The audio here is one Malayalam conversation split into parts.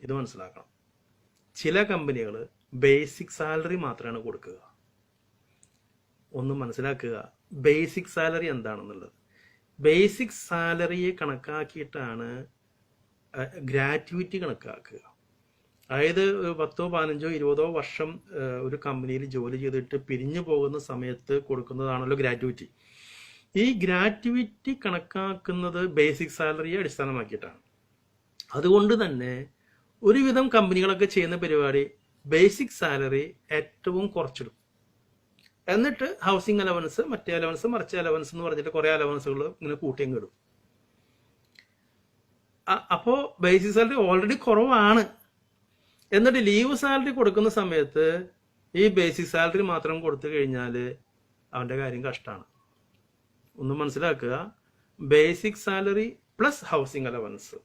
ഇത് മനസ്സിലാക്കണം. ചില കമ്പനികൾ ബേസിക് സാലറി മാത്രമാണ് കൊടുക്കുക. ഒന്ന് മനസ്സിലാക്കുക, ബേസിക് സാലറി എന്താണെന്നുള്ളത്. ബേസിക് സാലറിയെ കണക്കാക്കിയിട്ടാണ് ഗ്രാറ്റുവിറ്റി കണക്കാക്കുക. അതായത് 10, 15, 20 വർഷം ഒരു കമ്പനിയിൽ ജോലി ചെയ്തിട്ട് പിരിഞ്ഞു പോകുന്ന സമയത്ത് കൊടുക്കുന്നതാണല്ലോ ഗ്രാറ്റുവിറ്റി. ഈ ഗ്രാറ്റുവിറ്റി കണക്കാക്കുന്നത് ബേസിക് സാലറിയെ അടിസ്ഥാനമാക്കിയിട്ടാണ്. അതുകൊണ്ട് തന്നെ ഒരുവിധം കമ്പനികളൊക്കെ ചെയ്യുന്ന പരിപാടി ബേസിക് സാലറി ഏറ്റവും കുറച്ചിടും. എന്നിട്ട് ഹൗസിംഗ് അലവൻസ്, മറ്റേ അലവൻസ്, മറിച്ച് അലവൻസ് എന്ന് പറഞ്ഞിട്ട് കുറെ അലവൻസുകൾ ഇങ്ങനെ കൂട്ടിയും കിടും. അപ്പോൾ ബേസിക് സാലറി ഓൾറെഡി കുറവാണ്. എന്നിട്ട് ലീവ് സാലറി കൊടുക്കുന്ന സമയത്ത് ഈ ബേസിക് സാലറി മാത്രം കൊടുത്തു കഴിഞ്ഞാൽ അവൻ്റെ കാര്യം കഷ്ടമാണ്. ഒന്ന് മനസ്സിലാക്കുക, basic salary plus housing allowance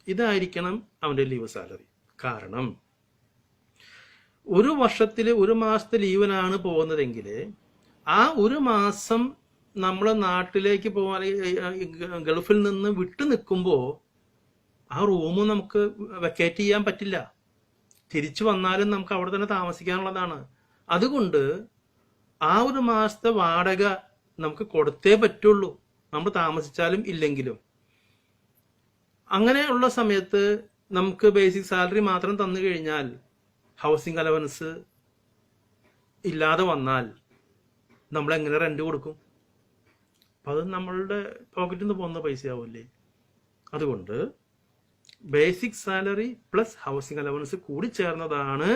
ഇതായിരിക്കണം അവൻ്റെ ലീവ് സാലറി. കാരണം ഒരു വർഷത്തിൽ 1 മാസത്തെ ലീവിനാണ് പോകുന്നതെങ്കിൽ ആ 1 മാസം നമ്മൾ നാട്ടിലേക്ക് പോകാൻ ഗൾഫിൽ നിന്ന് വിട്ടു നിൽക്കുമ്പോൾ ആ റൂം നമുക്ക് വെക്കേറ്റ് ചെയ്യാൻ പറ്റില്ല. തിരിച്ചു വന്നാലും നമുക്ക് അവിടെ തന്നെ താമസിക്കാനുള്ളതാണ്. അതുകൊണ്ട് ആ 1 മാസത്തെ വാടക നമുക്ക് കൊടുത്തേ പറ്റുള്ളൂ, നമ്മൾ താമസിച്ചാലും ഇല്ലെങ്കിലും. അങ്ങനെയുള്ള സമയത്ത് നമുക്ക് ബേസിക് സാലറി മാത്രം തന്നു കഴിഞ്ഞാൽ ഹൗസിംഗ് അലവൻസ് ഇല്ലാതെ വന്നാൽ നമ്മൾ എങ്ങനെ റെന്റ് കൊടുക്കും? അപ്പം അത് നമ്മളുടെ പോക്കറ്റിൽ നിന്ന് പോകുന്ന പൈസയാവില്ലേ? അതുകൊണ്ട് basic salary plus housing allowance കൂടി ചേർന്നതാണ്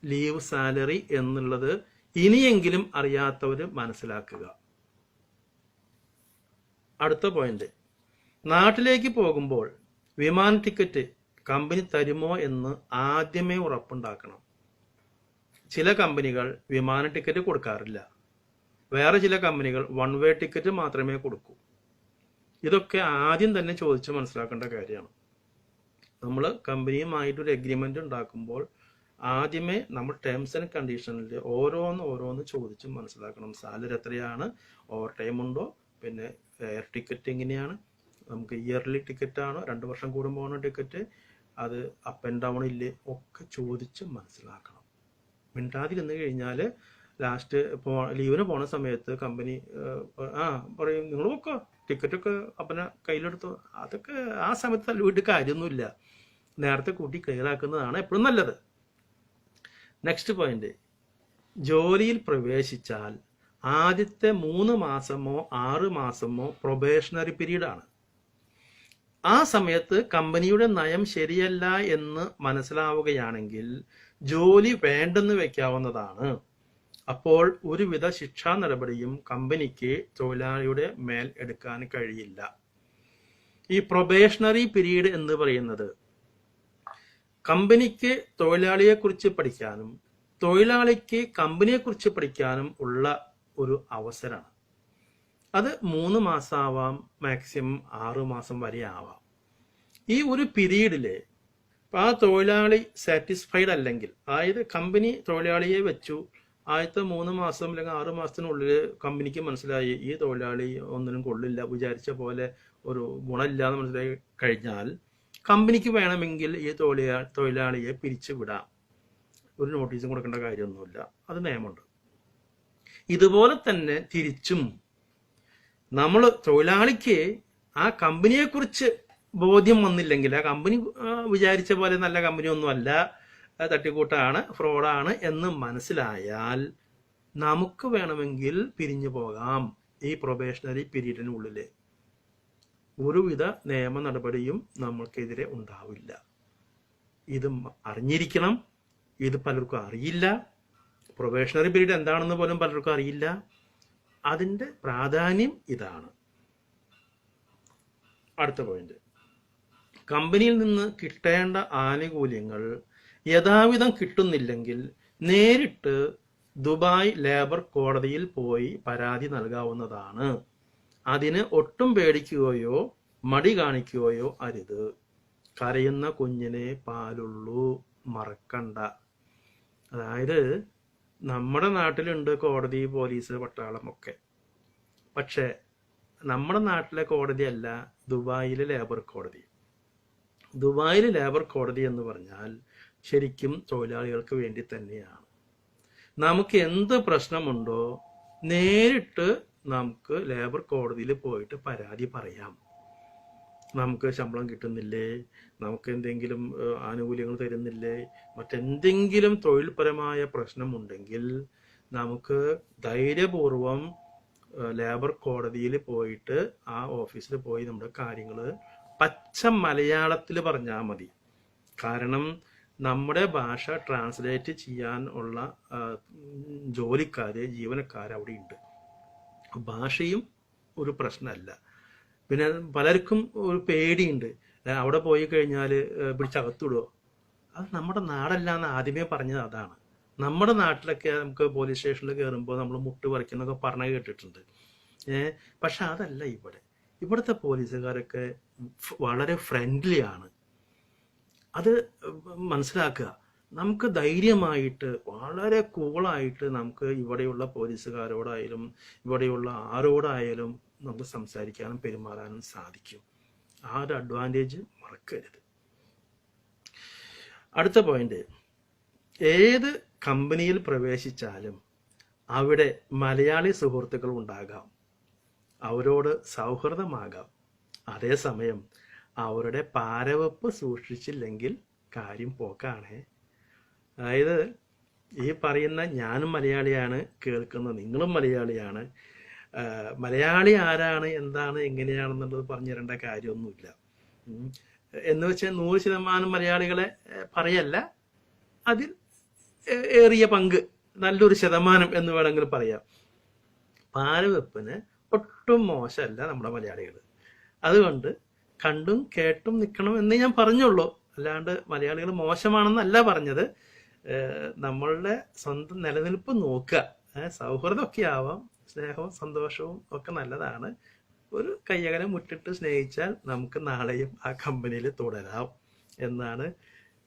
ലീവ് സാലറി എന്നുള്ളത് ഇനിയെങ്കിലും അറിയാത്തവർ മനസ്സിലാക്കുക. അടുത്ത പോയിന്റ്, നാട്ടിലേക്ക് പോകുമ്പോൾ വിമാന ടിക്കറ്റ് കമ്പനി തരുമോ എന്ന് ആദ്യമേ ഉറപ്പുണ്ടാക്കണം. ചില കമ്പനികൾ വിമാന ടിക്കറ്റ് കൊടുക്കാറില്ല. വേറെ ചില കമ്പനികൾ 1 വേ ടിക്കറ്റ് മാത്രമേ കൊടുക്കൂ. ഇതൊക്കെ ആദ്യം തന്നെ ചോദിച്ച് മനസ്സിലാക്കേണ്ട കാര്യമാണ്. നമ്മൾ കമ്പനിയുമായിട്ടൊരു എഗ്രിമെന്റ് ഉണ്ടാക്കുമ്പോൾ ആദ്യമേ നമ്മൾ ടേംസ് ആൻഡ് കണ്ടീഷനിൽ ഓരോന്ന് ചോദിച്ച് മനസ്സിലാക്കണം. സാലറി എത്രയാണ്, ഓവർ ടൈം ഉണ്ടോ, പിന്നെ എയർ ടിക്കറ്റ് എങ്ങനെയാണ്, നമുക്ക് ഇയർലി ടിക്കറ്റ് ആണോ, 2 വർഷം കൂടുമ്പോൾ ടിക്കറ്റ്, അത് അപ്പ് ആൻഡ് ഡൗൺ ഇല്ലേ, ഒക്കെ ചോദിച്ച് മനസ്സിലാക്കണം. മിണ്ടാതിരുന്ന് കഴിഞ്ഞാൽ ലാസ്റ്റ് ലീവിന് പോണ സമയത്ത് കമ്പനി പറയും നിങ്ങൾ നോക്കോ ടിക്കറ്റൊക്കെ അപ്പനെ കയ്യിലെടുത്തു. അതൊക്കെ ആ സമയത്ത് തല്ലുവിട്ട് കാര്യമൊന്നുമില്ല. നേരത്തെ കൂട്ടി ക്ലിയർ ആക്കുന്നതാണ് എപ്പോഴും നല്ലത്. നെക്സ്റ്റ് പോയിന്റ്, ജോലിയിൽ പ്രവേശിച്ചാൽ ആദ്യത്തെ 3 മാസമോ 6 മാസമോ പ്രൊബേഷണറി പീരീഡാണ്. ആ സമയത്ത് കമ്പനിയുടെ നയം ശരിയല്ല എന്ന് മനസ്സിലാവുകയാണെങ്കിൽ ജോലി വേണ്ടെന്ന് വെക്കാവുന്നതാണ്. അപ്പോൾ ഒരുവിധ ശിക്ഷാ നടപടിയും കമ്പനിക്ക് തൊഴിലാളിയുടെ മേൽ എടുക്കാൻ കഴിയില്ല. ഈ പ്രൊബേഷണറി പീരീഡ് എന്ന് പറയുന്നത് കമ്പനിക്ക് തൊഴിലാളിയെക്കുറിച്ച് പഠിക്കാനും തൊഴിലാളിക്ക് കമ്പനിയെക്കുറിച്ച് പഠിക്കാനും ഉള്ള ഒരു അവസരമാണ്. അത് 3 മാസം ആവാം, മാക്സിമം 6 മാസം വരെ ആവാം. ഈ ഒരു പീരീഡില് ആ തൊഴിലാളി സാറ്റിസ്ഫൈഡ് അല്ലെങ്കിൽ, അതായത് കമ്പനി തൊഴിലാളിയെ വെച്ചു, ആദ്യത്തെ 3 മാസം അല്ലെങ്കിൽ 6 മാസത്തിനുള്ളിൽ കമ്പനിക്ക് മനസ്സിലായി ഈ തൊഴിലാളി ഒന്നിനും കൊള്ളില്ല, വിചാരിച്ച പോലെ ഒരു ഗുണമില്ല എന്ന് മനസ്സിലായി കഴിഞ്ഞാൽ കമ്പനിക്ക് വേണമെങ്കിൽ ഈ തൊഴിലാളിയെ പിരിച്ചുവിടാം. ഒരു നോട്ടീസും കൊടുക്കേണ്ട കാര്യമൊന്നുമില്ല, അത് നിയമമുണ്ട്. ഇതുപോലെ തന്നെ തിരിച്ചും നമ്മൾ തൊഴിലാളിക്ക് ആ കമ്പനിയെക്കുറിച്ച് ബോധ്യം വന്നില്ലെങ്കിൽ, ആ കമ്പനി വിചാരിച്ച പോലെ നല്ല കമ്പനി ഒന്നുമല്ല, തട്ടിക്കൂട്ടാണ്, ഫ്രോഡാണ് എന്ന് മനസ്സിലായാൽ നമുക്ക് വേണമെങ്കിൽ പിരിഞ്ഞു പോകാം. ഈ പ്രൊബേഷണറി പീരീഡിനുള്ളിൽ ഒരുവിധ നിയമ നടപടിയും നമ്മൾക്കെതിരെ ഉണ്ടാവില്ല. ഇത് അറിഞ്ഞിരിക്കണം. ഇത് പലർക്കും അറിയില്ല. പ്രൊബേഷണറി പീരീഡ് എന്താണെന്ന് പോലും പലർക്കും അറിയില്ല. അതിൻ്റെ പ്രാധാന്യം ഇതാണ്. അടുത്ത പോയിന്റ്, കമ്പനിയിൽ നിന്ന് കിട്ടേണ്ട ആനുകൂല്യങ്ങൾ യഥാവിധം കിട്ടുന്നില്ലെങ്കിൽ നേരിട്ട് ദുബായ് ലേബർ കോടതിയിൽ പോയി പരാതി നൽകാവുന്നതാണ്. അതിന് ഒട്ടും പേടിക്കുകയോ മടി കാണിക്കുകയോ അരുത്. കരയുന്ന കുഞ്ഞിനെ പാലുള്ളൂ, മറക്കണ്ട. അതായത് നമ്മുടെ നാട്ടിലുണ്ട് കോടതി, പോലീസ്, പട്ടാളം ഒക്കെ. പക്ഷെ നമ്മുടെ നാട്ടിലെ കോടതിയല്ല ദുബായിലെ ലേബർ കോടതി. ദുബായിൽ ലേബർ കോടതി എന്ന് പറഞ്ഞാൽ ശരിക്കും തൊഴിലാളികൾക്ക് വേണ്ടി തന്നെയാണ്. നമുക്ക് എന്ത് പ്രശ്നമുണ്ടോ നേരിട്ട് നമുക്ക് ലേബർ കോടതിയിൽ പോയിട്ട് പരാതി പറയാം. നമുക്ക് ശമ്പളം കിട്ടുന്നില്ലേ, നമുക്ക് എന്തെങ്കിലും ആനുകൂല്യങ്ങൾ തരുന്നില്ലേ, മറ്റെന്തെങ്കിലും തൊഴിൽപരമായ പ്രശ്നമുണ്ടെങ്കിൽ നമുക്ക് ധൈര്യപൂർവം ലേബർ കോടതിയിൽ പോയിട്ട് ആ ഓഫീസിൽ പോയി നമ്മുടെ കാര്യങ്ങൾ പച്ച മലയാളത്തിൽ പറഞ്ഞാൽ മതി. കാരണം നമ്മുടെ ഭാഷ ട്രാൻസ്ലേറ്റ് ചെയ്യാൻ ഉള്ള ജീവനക്കാർ അവിടെ ഉണ്ട്. ഭാഷയും ഒരു പ്രശ്നമല്ല. പിന്നെ പലർക്കും ഒരു പേടിയുണ്ട്, അവിടെ പോയി കഴിഞ്ഞാൽ പിടിച്ചകത്തിടുമോ. അത് നമ്മുടെ നാടല്ല എന്ന് ആദ്യമേ പറഞ്ഞത് അതാണ്. നമ്മുടെ നാട്ടിലൊക്കെ നമുക്ക് പോലീസ് സ്റ്റേഷനിൽ കയറുമ്പോൾ നമ്മൾ മുട്ട് പറിക്കുന്നൊക്കെ പറഞ്ഞു കേട്ടിട്ടുണ്ട്. പക്ഷെ അതല്ല ഇവിടെ. ഇവിടുത്തെ പോലീസുകാരൊക്കെ വളരെ ഫ്രണ്ട്ലി ആണ്. അത് മനസ്സിലാക്കുക. നമുക്ക് ധൈര്യമായിട്ട് വളരെ കൂളായിട്ട് നമുക്ക് ഇവിടെയുള്ള പോലീസുകാരോടായാലും ഇവിടെയുള്ള ആരോടായാലും നമുക്ക് സംസാരിക്കാനും പെരുമാറാനും സാധിക്കും. ആ ഒരു അഡ്വാൻറ്റേജ് മറക്കരുത്. അടുത്ത പോയിന്റ്, ഏത് കമ്പനിയിൽ പ്രവേശിച്ചാലും അവിടെ മലയാളി സുഹൃത്തുക്കൾ ഉണ്ടാകാം, അവരോട് സൗഹൃദമാകാം. അതേസമയം അവരുടെ പാരവെപ്പ് സൂക്ഷിച്ചില്ലെങ്കിൽ കാര്യം പോക്കാണേ. അതായത് ഈ പറയുന്ന ഞാനും മലയാളിയാണ്, കേൾക്കുന്ന നിങ്ങളും മലയാളിയാണ്. മലയാളി ആരാണ്, എന്താണ്, എങ്ങനെയാണെന്നുള്ളത് പറഞ്ഞു തരേണ്ട കാര്യമൊന്നുമില്ല. എന്ന് വെച്ചാൽ 100% മലയാളികളെ പറയല്ല, അതിൽ ഏറിയ പങ്ക്, നല്ലൊരു ശതമാനം എന്ന് വേണമെങ്കിൽ പറയാം. പാരവെപ്പിന് ഒട്ടും മോശമല്ല നമ്മുടെ മലയാളികൾ. അതുകൊണ്ട് കണ്ടും കേട്ടും നിൽക്കണം എന്ന് ഞാൻ പറഞ്ഞുള്ളൂ. അല്ലാണ്ട് മലയാളികൾ മോശമാണെന്നല്ല പറഞ്ഞത്. നമ്മളുടെ സ്വന്തം നിലനിൽപ്പ് നോക്കുക. സൗഹൃദമൊക്കെ ആവാം, സ്നേഹവും സന്തോഷവും ഒക്കെ നല്ലതാണ്. ഒരു കയ്യകലം മുറ്റിട്ട് സ്നേഹിച്ചാൽ നമുക്ക് നാളെയും ആ കമ്പനിയിൽ തുടരാം എന്നാണ്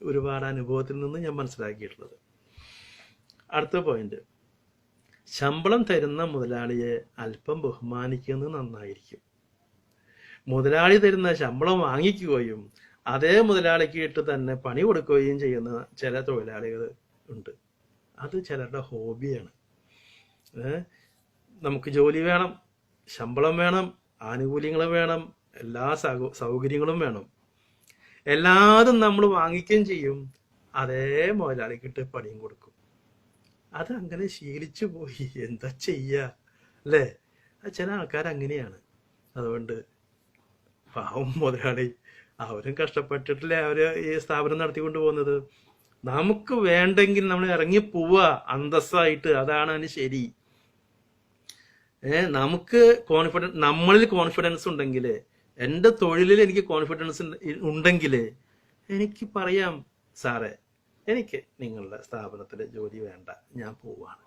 ഒരുപാട് അനുഭവത്തിൽ നിന്ന് ഞാൻ മനസ്സിലാക്കിയിട്ടുള്ളത്. അടുത്ത പോയിന്റ്, ശമ്പളം തരുന്ന മുതലാളിയെ അല്പം ബഹുമാനിക്കുന്നത് നന്നായിരിക്കും. മുതലാളി തരുന്ന ശമ്പളം വാങ്ങിക്കുകയും അതേ മുതലാളിക്ക് ഇട്ട് തന്നെ പണി കൊടുക്കുകയും ചെയ്യുന്ന ചില തൊഴിലാളികൾ ഉണ്ട്. അത് ചിലരുടെ ഹോബിയാണ്. നമുക്ക് ജോലി വേണം, ശമ്പളം വേണം, ആനുകൂല്യങ്ങൾ വേണം, എല്ലാ സൗകര്യങ്ങളും വേണം. എല്ലാതും നമ്മൾ വാങ്ങിക്കുകയും ചെയ്യും, അതേ മുതലാളിക്കിട്ട് പണിയും കൊടുക്കും. അത് അങ്ങനെ ശീലിച്ചു പോയി, എന്താ ചെയ്യുക അല്ലേ? ചില ആൾക്കാർ അങ്ങനെയാണ്. അതുകൊണ്ട് പാവം മുതലാളി, അവരും കഷ്ടപ്പെട്ടിട്ടില്ലേ അവര് ഈ സ്ഥാപനം നടത്തിക്കൊണ്ട് പോകുന്നത്. നമുക്ക് വേണ്ടെങ്കിൽ നമ്മൾ ഇറങ്ങി പോവുക അന്തസ്സായിട്ട്, അതാണ് അതിന് ശരി. നമുക്ക് നമ്മളിൽ കോൺഫിഡൻസ് ഉണ്ടെങ്കിൽ, എൻ്റെ തൊഴിലിൽ എനിക്ക് കോൺഫിഡൻസ് ഉണ്ടെങ്കിൽ എനിക്ക് പറയാം, സാറേ എനിക്ക് നിങ്ങളുടെ സ്ഥാപനത്തിൽ ജോലി വേണ്ട, ഞാൻ പോവാണ്.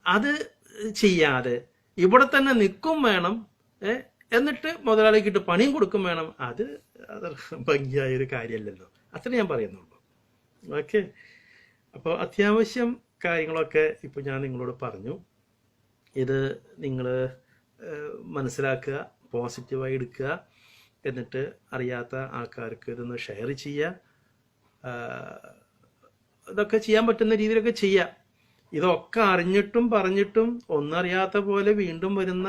അത് ചെയ്യാതെ ഇവിടെ തന്നെ നിൽക്കും വേണം, എന്നിട്ട് മുതലാളിക്കിട്ട് പണിയും കൊടുക്കും വേണം. അത് ഭംഗിയായൊരു കാര്യമല്ലല്ലോ. അത്ര ഞാൻ പറയുന്നുള്ളൂ. ഓക്കെ, അപ്പോൾ അത്യാവശ്യം കാര്യങ്ങളൊക്കെ ഇപ്പോൾ ഞാൻ നിങ്ങളോട് പറഞ്ഞു. ഇത് നിങ്ങൾ മനസ്സിലാക്കുക, പോസിറ്റീവായി എടുക്കുക, എന്നിട്ട് അറിയാത്ത ആൾക്കാർക്ക് ഇതൊന്ന് ഷെയർ ചെയ്യുക. ഇതൊക്കെ ചെയ്യാൻ പറ്റുന്ന രീതിയിലൊക്കെ ചെയ്യാം. ഇതൊക്കെ അറിഞ്ഞിട്ടും പറഞ്ഞിട്ടും ഒന്നറിയാത്ത പോലെ വീണ്ടും വരുന്ന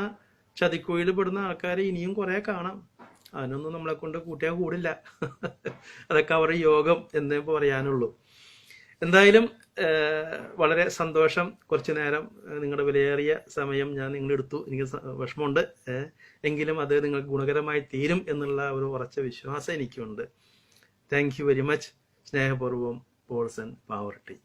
ചതിക്കുഴിയിൽ പെടുന്ന ആൾക്കാരെ ഇനിയും കുറെ കാണാം. അതിനൊന്നും നമ്മളെ കൊണ്ട് കൂട്ടിയാൽ കൂടില്ല. അതൊക്കെ അവരുടെ യോഗം എന്നേ പറയാനുള്ളൂ. എന്തായാലും വളരെ സന്തോഷം. കുറച്ചു നേരം നിങ്ങളുടെ വിലയേറിയ സമയം ഞാൻ നിങ്ങളെടുത്തു. എനിക്ക് വിഷമമുണ്ട്, എങ്കിലും അത് നിങ്ങൾക്ക് ഗുണകരമായി തീരും എന്നുള്ള ഒരു ഉറച്ച വിശ്വാസം എനിക്കുണ്ട്. Thank you very much. സ്നേഹപൂർവ്വം, പോൾസൺ പാവർട്ടി.